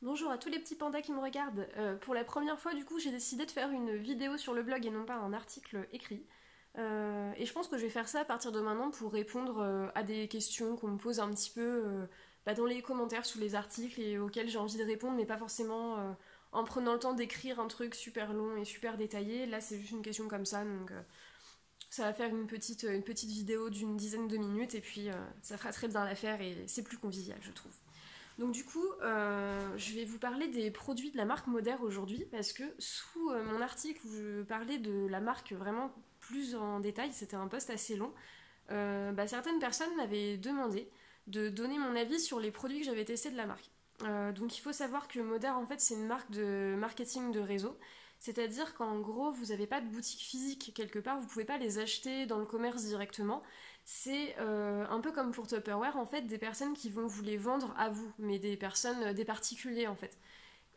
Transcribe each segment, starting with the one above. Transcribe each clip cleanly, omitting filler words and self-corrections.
Bonjour à tous les petits pandas qui me regardent. Pour la première fois, du coup, j'ai décidé de faire une vidéo sur le blog et non pas un article écrit. Et je pense que je vais faire ça à partir de maintenant pour répondre à des questions qu'on me pose un petit peu dans les commentaires sous les articles et auxquels j'ai envie de répondre, mais pas forcément en prenant le temps d'écrire un truc super long et super détaillé. Là, c'est juste une question comme ça, donc ça va faire une petite vidéo d'une dizaine de minutes et puis ça fera très bien l'affaire et c'est plus convivial, je trouve. Donc du coup, je vais vous parler des produits de la marque Moder aujourd'hui parce que sous mon article où je parlais de la marque vraiment plus en détail, c'était un post assez long, certaines personnes m'avaient demandé de donner mon avis sur les produits que j'avais testés de la marque. Donc il faut savoir que Moder en fait c'est une marque de marketing de réseau, c'est-à-dire qu'en gros vous n'avez pas de boutique physique quelque part, vous ne pouvez pas les acheter dans le commerce directement. C'est un peu comme pour Tupperware en fait, des personnes qui vont vous les vendre à vous, mais des personnes, des particuliers en fait.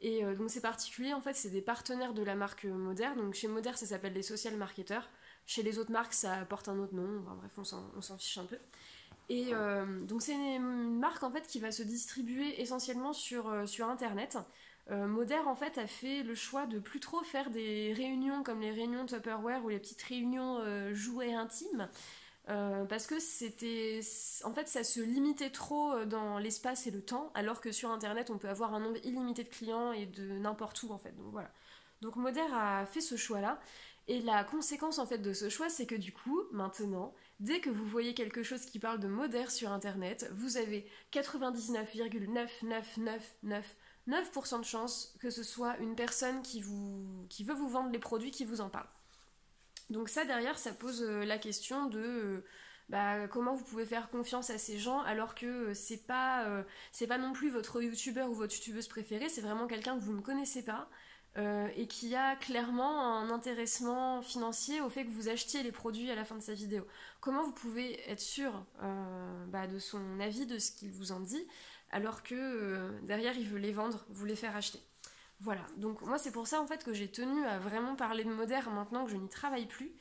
Et donc ces particuliers en fait c'est des partenaires de la marque Moder, donc chez Moder ça s'appelle les social marketeurs, chez les autres marques ça porte un autre nom, enfin, bref on s'en fiche un peu. Et donc c'est une marque en fait qui va se distribuer essentiellement sur internet. Moder en fait a fait le choix de plus trop faire des réunions comme les réunions Tupperware ou les petites réunions jouets intimes. Parce que c'était. En fait, ça se limitait trop dans l'espace et le temps, alors que sur internet, on peut avoir un nombre illimité de clients et de n'importe où en fait. Donc voilà. Donc Moder a fait ce choix-là. Et la conséquence en fait de ce choix, c'est que du coup, maintenant, dès que vous voyez quelque chose qui parle de Moder sur internet, vous avez 99,99999% de chances que ce soit une personne qui veut vous vendre les produits qui vous en parle. Donc ça derrière, ça pose la question de comment vous pouvez faire confiance à ces gens alors que c'est pas non plus votre youtubeur ou votre youtubeuse préférée, c'est vraiment quelqu'un que vous ne connaissez pas et qui a clairement un intéressement financier au fait que vous achetiez les produits à la fin de sa vidéo. Comment vous pouvez être sûr de son avis, de ce qu'il vous en dit, alors que derrière il veut les vendre, vous les faire acheter. Voilà, donc moi c'est pour ça en fait que j'ai tenu à vraiment parler de Moder maintenant que je n'y travaille plus.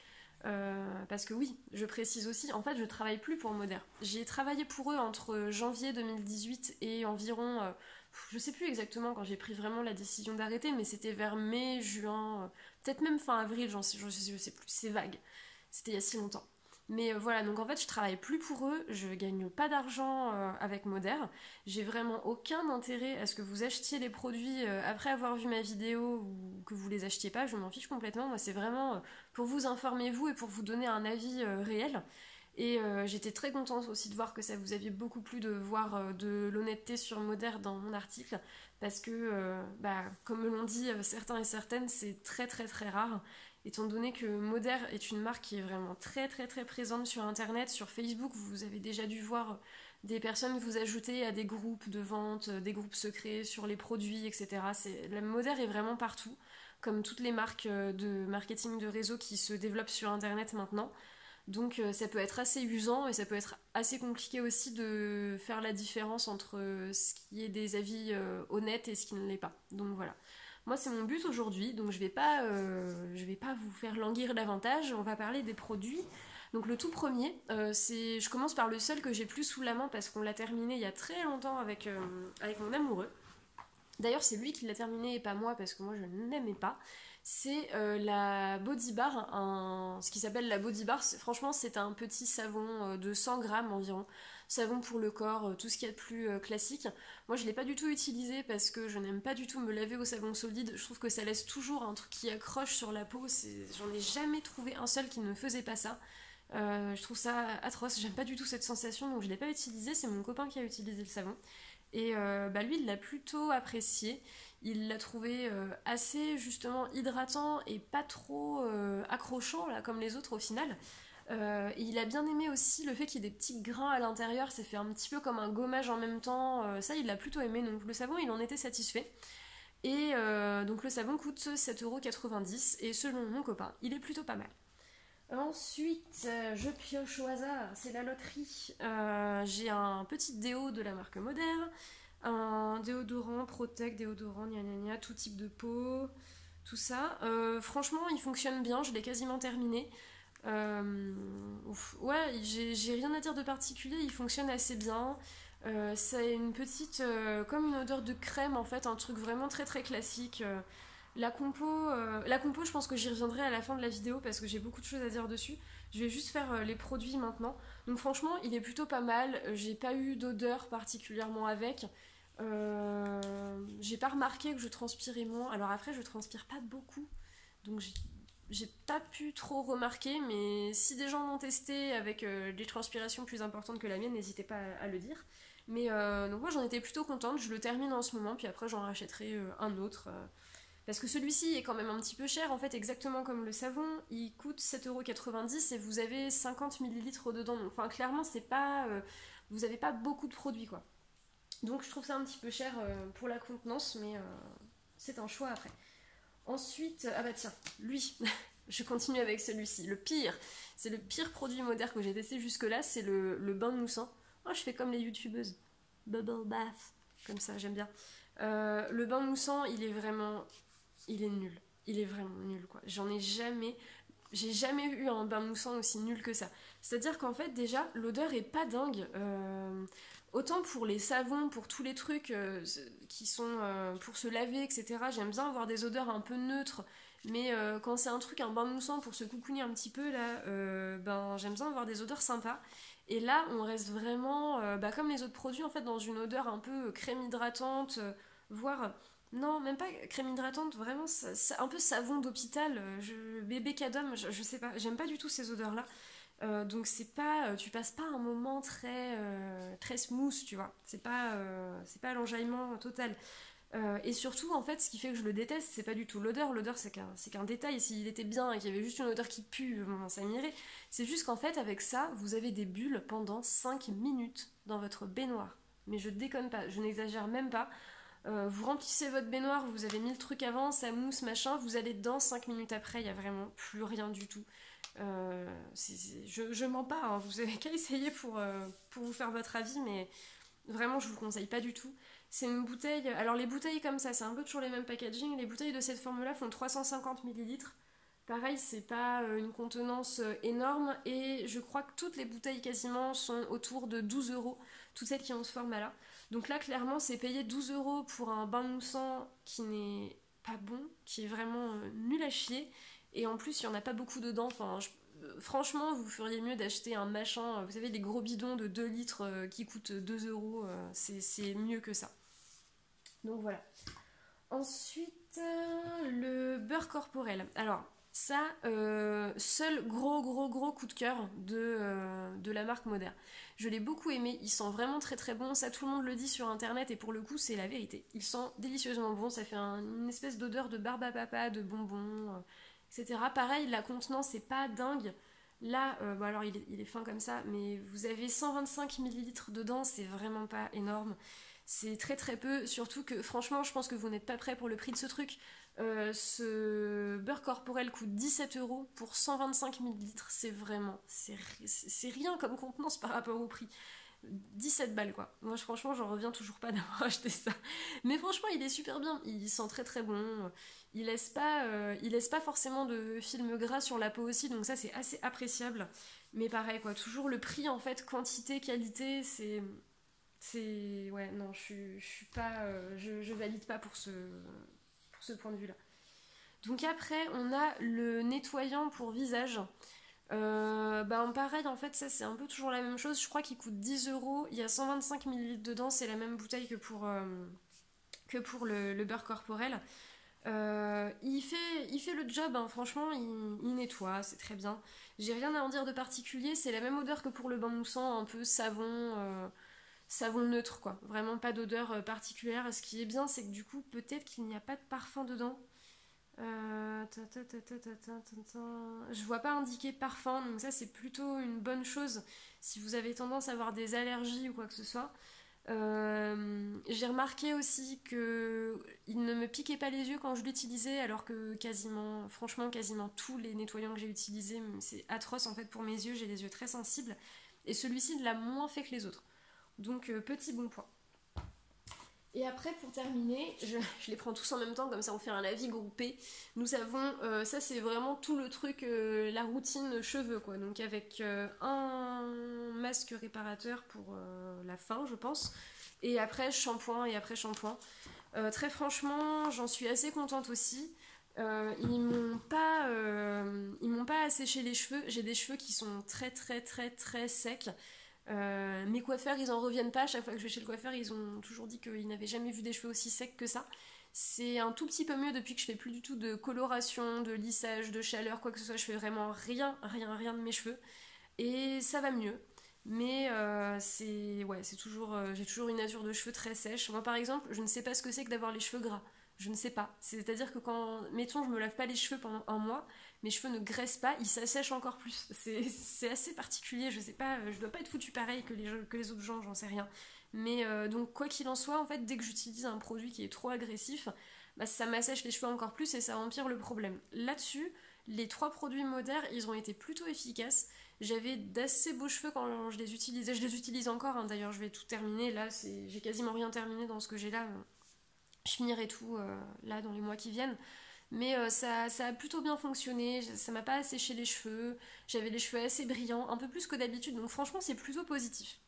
Parce que oui, je précise aussi, en fait je travaille plus pour Moder. J'ai travaillé pour eux entre janvier 2018 et environ, je sais plus exactement quand j'ai pris vraiment la décision d'arrêter, mais c'était vers mai, juin, peut-être même fin avril, je sais plus, c'est vague. C'était il y a si longtemps. Mais voilà, donc en fait, je travaille plus pour eux, je gagne pas d'argent avec Moder. J'ai vraiment aucun intérêt à ce que vous achetiez les produits après avoir vu ma vidéo ou que vous les achetiez pas, je m'en fiche complètement. Moi, c'est vraiment pour vous informer vous et pour vous donner un avis réel. Et j'étais très contente aussi de voir que ça vous aviez beaucoup plu de voir de l'honnêteté sur Moder dans mon article, parce que, comme me l'ont dit certains et certaines, c'est très très très rare, étant donné que Moder est une marque qui est vraiment très très très présente sur Internet, sur Facebook, vous avez déjà dû voir des personnes vous ajouter à des groupes de vente, des groupes secrets sur les produits, etc. La Moder est vraiment partout, comme toutes les marques de marketing de réseau qui se développent sur Internet maintenant. Donc ça peut être assez usant et ça peut être assez compliqué aussi de faire la différence entre ce qui est des avis honnêtes et ce qui ne l'est pas. Donc voilà. Moi c'est mon but aujourd'hui, donc je vais pas vous faire languir davantage. On va parler des produits. Donc le tout premier, je commence par le seul que j'ai plus sous la main parce qu'on l'a terminé il y a très longtemps avec mon amoureux. D'ailleurs, c'est lui qui l'a terminé et pas moi parce que moi je n'aimais pas. C'est la Body Bar, ce qui s'appelle la Body Bar. Franchement, c'est un petit savon de 100 grammes environ. Savon pour le corps, tout ce qu'il y a de plus classique. Moi, je ne l'ai pas du tout utilisé parce que je n'aime pas du tout me laver au savon solide. Je trouve que ça laisse toujours un truc qui accroche sur la peau. J'en ai jamais trouvé un seul qui ne faisait pas ça. Je trouve ça atroce. J'aime pas du tout cette sensation, donc je ne l'ai pas utilisé. C'est mon copain qui a utilisé le savon. Et lui, il l'a plutôt apprécié. Il l'a trouvé assez justement hydratant et pas trop accrochant là, comme les autres au final. Et il a bien aimé aussi le fait qu'il y ait des petits grains à l'intérieur, ça fait un petit peu comme un gommage en même temps. Ça, il l'a plutôt aimé, donc le savon, il en était satisfait. Et donc le savon coûte 7,90 € et selon mon copain, il est plutôt pas mal. Ensuite, je pioche au hasard, c'est la loterie. J'ai un petit déo de la marque Moder, un déodorant, Protect, déodorant, gna gna gna, tout type de peau, tout ça. Franchement, il fonctionne bien, je l'ai quasiment terminé. Ouais, j'ai rien à dire de particulier, il fonctionne assez bien. C'est une petite, comme une odeur de crème en fait, un truc vraiment très très classique. La compo, je pense que j'y reviendrai à la fin de la vidéo parce que j'ai beaucoup de choses à dire dessus. Je vais juste faire les produits maintenant. Donc franchement, il est plutôt pas mal. J'ai pas eu d'odeur particulièrement avec. J'ai pas remarqué que je transpirais moins. Alors après, je transpire pas beaucoup. Donc j'ai pas pu trop remarquer. Mais si des gens l'ont testé avec des transpirations plus importantes que la mienne, n'hésitez pas à le dire. Mais donc moi j'en étais plutôt contente. Je le termine en ce moment. Puis après, j'en rachèterai un autre. Parce que celui-ci est quand même un petit peu cher, en fait, exactement comme le savon, il coûte 7,90€ et vous avez 50 millilitres dedans. Donc, enfin, clairement, c'est pas. Vous n'avez pas beaucoup de produits, quoi. Donc, je trouve ça un petit peu cher pour la contenance, mais c'est un choix après. Ensuite, ah bah tiens, lui, je continue avec celui-ci. Le pire, c'est le pire produit moderne que j'ai testé jusque-là, c'est le bain moussant. Oh, je fais comme les youtubeuses. Bubble bath. Comme ça, j'aime bien. Le bain moussant, il est nul. Il est vraiment nul, quoi. J'ai jamais eu un bain moussant aussi nul que ça. C'est-à-dire qu'en fait, déjà, l'odeur est pas dingue. Autant pour les savons, pour tous les trucs qui sont pour se laver, etc. J'aime bien avoir des odeurs un peu neutres. Mais quand c'est un bain moussant pour se coucouner un petit peu, là, ben, j'aime bien avoir des odeurs sympas. Et là, on reste vraiment, comme les autres produits, en fait, dans une odeur un peu crème hydratante, voire non, même pas crème hydratante, vraiment un peu savon d'hôpital, bébé cadom, je sais pas, j'aime pas du tout ces odeurs-là. Donc c'est pas, tu passes pas un moment très smooth, tu vois. C'est pas l'enjaillement total. Et surtout, en fait, ce qui fait que je le déteste, c'est pas du tout l'odeur. L'odeur, c'est qu'un détail. S'il était bien et qu'il y avait juste une odeur qui pue, bon, ça m'irait. C'est juste qu'en fait, avec ça, vous avez des bulles pendant 5 minutes dans votre baignoire. Mais je déconne pas, je n'exagère même pas. Vous remplissez votre baignoire, vous avez mis le truc avant, ça mousse, machin, vous allez dedans, 5 minutes après, il n'y a vraiment plus rien du tout. Je mens pas, hein, vous avez qu'à essayer pour vous faire votre avis, mais vraiment, je vous le conseille pas du tout. C'est une bouteille. Alors, les bouteilles comme ça, c'est un peu toujours les mêmes packaging. Les bouteilles de cette forme-là font 350 millilitres. Pareil, c'est pas une contenance énorme. Et je crois que toutes les bouteilles quasiment sont autour de 12€. Toutes celles qui ont ce format-là. Donc là, clairement, c'est payer 12€ pour un bain moussant qui n'est pas bon, qui est vraiment nul à chier. Et en plus, il n'y en a pas beaucoup dedans. Enfin, franchement, vous feriez mieux d'acheter un machin, vous savez, les gros bidons de 2 litres qui coûtent 2€, c'est mieux que ça. Donc voilà. Ensuite, le beurre corporel. Alors, ça, seul gros coup de cœur de la marque Moderne. Je l'ai beaucoup aimé, il sent vraiment très très bon, ça tout le monde le dit sur internet et pour le coup c'est la vérité. Il sent délicieusement bon, ça fait une espèce d'odeur de barbe à papa, de bonbons, etc. Pareil, la contenance c'est pas dingue. Là, bon alors il est fin comme ça, mais vous avez 125 millilitres dedans, c'est vraiment pas énorme. C'est très très peu, surtout que franchement, je pense que vous n'êtes pas prêts pour le prix de ce truc. Ce beurre corporel coûte 17€ pour 125 millilitres. C'est vraiment, c'est rien comme contenance par rapport au prix. 17 balles quoi. Moi franchement j'en reviens toujours pas d'avoir acheté ça. Mais franchement il est super bien, il sent très très bon. Il laisse pas forcément de film gras sur la peau aussi, donc ça c'est assez appréciable. Mais pareil quoi, toujours le prix en fait, quantité, qualité, ouais, non, je suis pas. Je valide pas pour ce point de vue-là. Donc après, on a le nettoyant pour visage. Pareil, en fait, ça c'est un peu toujours la même chose. Je crois qu'il coûte 10€. Il y a 125 millilitres dedans. C'est la même bouteille que pour le beurre corporel. Il fait le job, hein. Franchement, il nettoie, c'est très bien. J'ai rien à en dire de particulier. C'est la même odeur que pour le bain moussant, un peu savon neutre quoi, vraiment pas d'odeur particulière. Ce qui est bien c'est que du coup peut-être qu'il n'y a pas de parfum dedans. Je vois pas indiqué parfum, donc ça c'est plutôt une bonne chose si vous avez tendance à avoir des allergies ou quoi que ce soit. J'ai remarqué aussi que il ne me piquait pas les yeux quand je l'utilisais, alors que franchement quasiment tous les nettoyants que j'ai utilisés, c'est atroce en fait pour mes yeux, j'ai les yeux très sensibles, et celui-ci l'a moins fait que les autres. Donc petit bon point. Et après, pour terminer, je les prends tous en même temps, comme ça on fait un avis groupé. Nous avons, ça c'est vraiment tout le truc, la routine cheveux, quoi. Donc avec un masque réparateur pour la fin, je pense. Et après shampoing, et après shampoing. Très franchement, j'en suis assez contente aussi. Ils m'ont pas asséché les cheveux. J'ai des cheveux qui sont très très très très secs. Mes coiffeurs, ils en reviennent pas. À chaque fois que je vais chez le coiffeur, ils ont toujours dit qu'ils n'avaient jamais vu des cheveux aussi secs que ça. C'est un tout petit peu mieux depuis que je fais plus du tout de coloration, de lissage, de chaleur, quoi que ce soit. Je fais vraiment rien de mes cheveux. Et ça va mieux. Mais c'est toujours, j'ai toujours une nature de cheveux très sèche. Moi, par exemple, je ne sais pas ce que c'est que d'avoir les cheveux gras. Je ne sais pas. C'est-à-dire que quand, mettons, je me lave pas les cheveux pendant un mois, mes cheveux ne graissent pas, ils s'assèchent encore plus. C'est assez particulier, je sais pas, je dois pas être foutu pareil que les autres gens, j'en sais rien. Mais donc, quoi qu'il en soit, en fait, dès que j'utilise un produit qui est trop agressif, bah, ça m'assèche les cheveux encore plus et ça empire le problème. Là-dessus, les 3 produits Modaire, ils ont été plutôt efficaces. J'avais d'assez beaux cheveux quand je les utilisais. Je les utilise encore, hein. D'ailleurs, je vais tout terminer. Là, j'ai quasiment rien terminé dans ce que j'ai là. Je finirai tout là dans les mois qui viennent. Mais ça a plutôt bien fonctionné, ça m'a pas asséché les cheveux, j'avais les cheveux assez brillants, un peu plus que d'habitude, donc franchement c'est plutôt positif.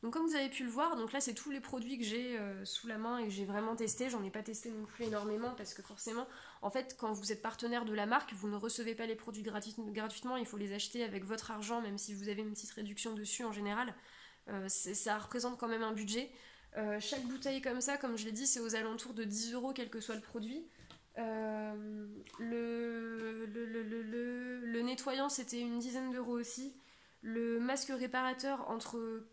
Donc comme vous avez pu le voir, donc là c'est tous les produits que j'ai sous la main et que j'ai vraiment testé. J'en ai pas testé non plus énormément parce que forcément, en fait, quand vous êtes partenaire de la marque, vous ne recevez pas les produits gratuitement, il faut les acheter avec votre argent, même si vous avez une petite réduction dessus en général. Ça représente quand même un budget. Chaque bouteille comme ça, comme je l'ai dit, c'est aux alentours de 10 € quel que soit le produit. Le nettoyant c'était une dizaine d'euros aussi. Le masque réparateur entre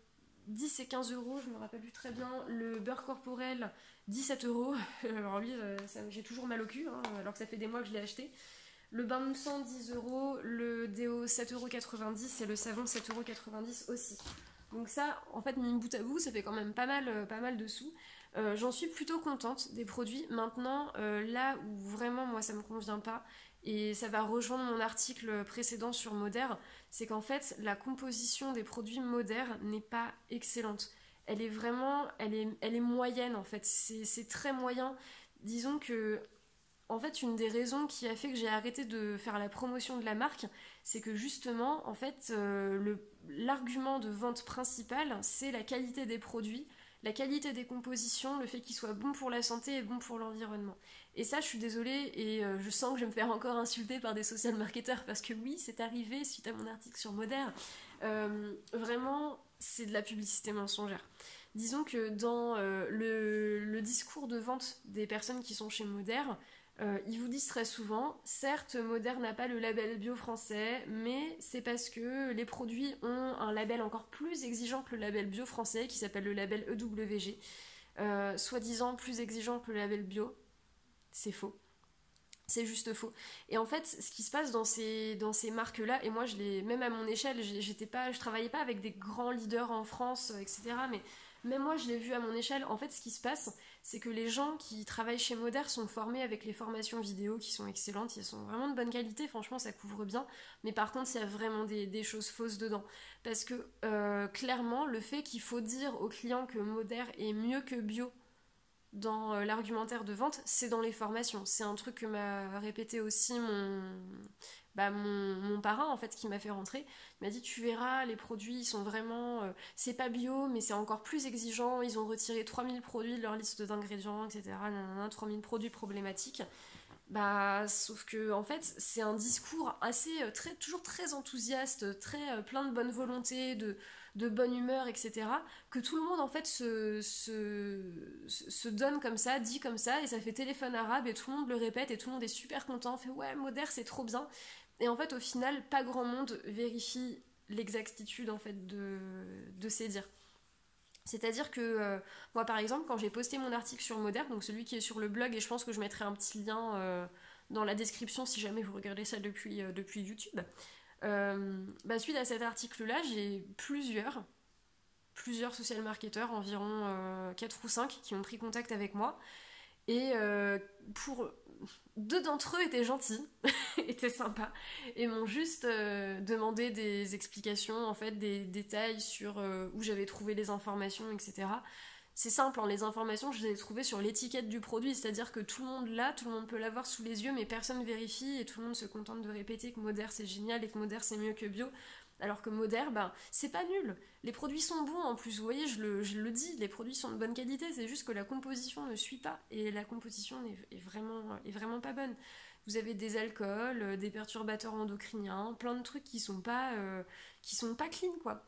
10 et 15 €, je me rappelle plus très bien. Le beurre corporel 17 €. Alors lui, j'ai toujours mal au cul, hein, alors que ça fait des mois que je l'ai acheté. Le bain de sang 10 €, le déo 7,90 € et le savon 7,90 € aussi. Donc ça, en fait, mis bout à bout, ça fait quand même pas mal de sous. J'en suis plutôt contente des produits. Maintenant, là où vraiment moi ça me convient pas, et ça va rejoindre mon article précédent sur Modaire, c'est qu'en fait la composition des produits Modaire n'est pas excellente. Elle est vraiment, elle est moyenne en fait. C'est très moyen. Disons que en fait, une des raisons qui a fait que j'ai arrêté de faire la promotion de la marque, c'est que justement, en fait, l'argument de vente principal, c'est la qualité des produits, la qualité des compositions, le fait qu'ils soient bons pour la santé et bons pour l'environnement. Et ça, je suis désolée, et je sens que je vais me faire encore insulter par des social marketeurs, parce que oui, c'est arrivé suite à mon article sur Modaire. Vraiment, c'est de la publicité mensongère. Disons que dans le discours de vente des personnes qui sont chez Modaire, ils vous disent très souvent, certes, Modaire n'a pas le label bio français, mais c'est parce que les produits ont un label encore plus exigeant que le label bio français, qui s'appelle le label EWG, soi-disant plus exigeant que le label bio. C'est faux. C'est juste faux. Et en fait, ce qui se passe dans ces marques-là, et moi, même à mon échelle, je travaillais pas avec des grands leaders en France, etc. Mais même moi, je l'ai vu à mon échelle. En fait, ce qui se passe, c'est que les gens qui travaillent chez Modaire sont formés avec les formations vidéo qui sont excellentes. Elles sont vraiment de bonne qualité. Franchement, ça couvre bien. Mais par contre, il y a vraiment des choses fausses dedans. Parce que, clairement, le fait qu'il faut dire aux clients que Modaire est mieux que bio dans l'argumentaire de vente, c'est dans les formations. C'est un truc que m'a répété aussi mon parrain, en fait, qui m'a fait rentrer. Il m'a dit, tu verras, les produits, ils sont vraiment... c'est pas bio, mais c'est encore plus exigeant. Ils ont retiré 3000 produits de leur liste d'ingrédients, etc. 3000 produits problématiques. Sauf que, en fait, c'est un discours assez, toujours très enthousiaste, très plein de bonne volonté, de bonne humeur, etc. Que tout le monde, en fait, se donne comme ça, dit comme ça, et ça fait téléphone arabe, et tout le monde le répète, et tout le monde est super content, fait ouais, Modaire, c'est trop bien. Et en fait, au final, pas grand monde vérifie l'exactitude, en fait, de ces dires. C'est-à-dire que moi par exemple quand j'ai posté mon article sur Modaire, donc celui qui est sur le blog, et je pense que je mettrai un petit lien dans la description si jamais vous regardez ça depuis YouTube, suite à cet article-là, j'ai plusieurs social marketeurs, environ 4 ou 5 qui ont pris contact avec moi. Et pour 2 d'entre eux étaient gentils, étaient sympas, et m'ont juste demandé des explications, en fait, des détails sur où j'avais trouvé les informations, etc. c'est simple, hein, les informations, je les ai trouvées sur l'étiquette du produit, c'est-à-dire que tout le monde l'a, tout le monde peut l'avoir sous les yeux, mais personne vérifie et tout le monde se contente de répéter que Moder c'est génial et que Moder c'est mieux que bio. Alors que Moder, ben, c'est pas nul. Les produits sont bons en plus, vous voyez, je le dis, les produits sont de bonne qualité, c'est juste que la composition ne suit pas. Et la composition est vraiment pas bonne. Vous avez des alcools, des perturbateurs endocriniens, plein de trucs qui sont pas clean, quoi.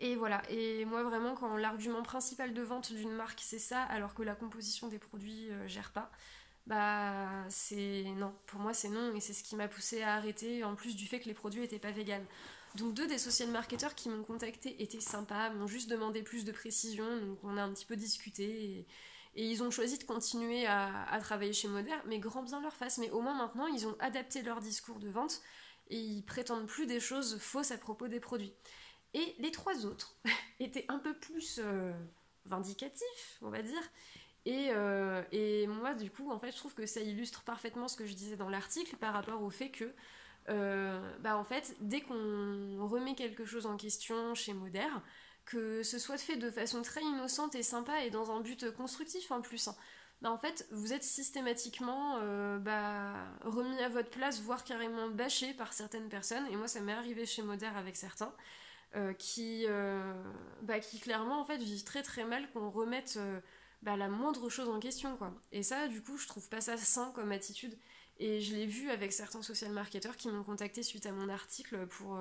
Et voilà, et moi vraiment quand l'argument principal de vente d'une marque c'est ça, alors que la composition des produits gère pas, bah c'est non, pour moi c'est non, et c'est ce qui m'a poussé à arrêter, en plus du fait que les produits étaient pas véganes. Donc deux des social marketeurs qui m'ont contacté étaient sympas, m'ont juste demandé plus de précision, donc on a un petit peu discuté, et ils ont choisi de continuer à travailler chez Moder, mais grand bien leur face, mais au moins maintenant ils ont adapté leur discours de vente, et ils prétendent plus des choses fausses à propos des produits. Et les trois autres étaient un peu plus vindicatifs, on va dire. Et moi, du coup, en fait, je trouve que ça illustre parfaitement ce que je disais dans l'article par rapport au fait que, bah, en fait, dès qu'on remet quelque chose en question chez Moder, que ce soit fait de façon très innocente et sympa et dans un but constructif en plus, hein, bah, en fait, vous êtes systématiquement bah, remis à votre place, voire carrément bâché par certaines personnes. Et moi, ça m'est arrivé chez Moder avec certains qui clairement en fait vivent très très mal qu'on remette bah, la moindre chose en question, quoi. Et ça, du coup, je trouve pas ça sain comme attitude. Et je l'ai vu avec certains social marketeurs qui m'ont contacté suite à mon article pour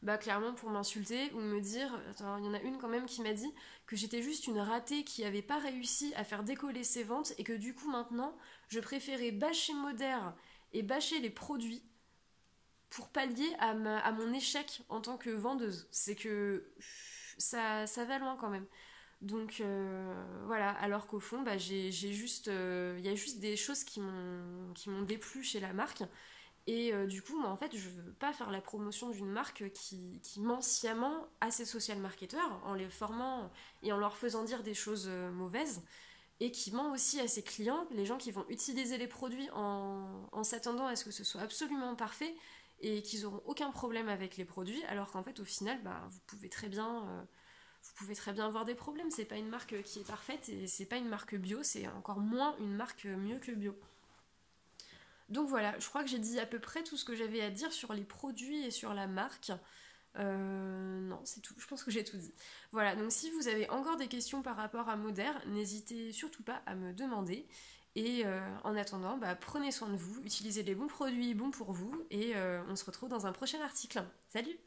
bah, clairement pour m'insulter ou me dire. Attends, il y en a une quand même qui m'a dit que j'étais juste une ratée qui avait pas réussi à faire décoller ses ventes et que du coup maintenant je préférais bâcher Moder et bâcher les produits pour pallier à mon échec en tant que vendeuse. C'est que ça va loin quand même. Donc voilà, alors qu'au fond, bah, j'ai juste, il y a juste des choses qui m'ont déplu chez la marque. Et du coup, moi, en fait, je veux pas faire la promotion d'une marque qui ment sciemment à ses social marketeurs en les formant et en leur faisant dire des choses mauvaises. Et qui ment aussi à ses clients, les gens qui vont utiliser les produits en s'attendant à ce que ce soit absolument parfait et qu'ils auront aucun problème avec les produits, alors qu'en fait, au final, bah, vous pouvez très bien avoir des problèmes. C'est pas une marque qui est parfaite et c'est pas une marque bio, c'est encore moins une marque mieux que bio. Donc voilà, je crois que j'ai dit à peu près tout ce que j'avais à dire sur les produits et sur la marque. Non, c'est tout. Je pense que j'ai tout dit. Voilà, donc si vous avez encore des questions par rapport à Moder, n'hésitez surtout pas à me demander. Et en attendant, bah, prenez soin de vous, utilisez les bons produits bons pour vous, et on se retrouve dans un prochain article. Salut!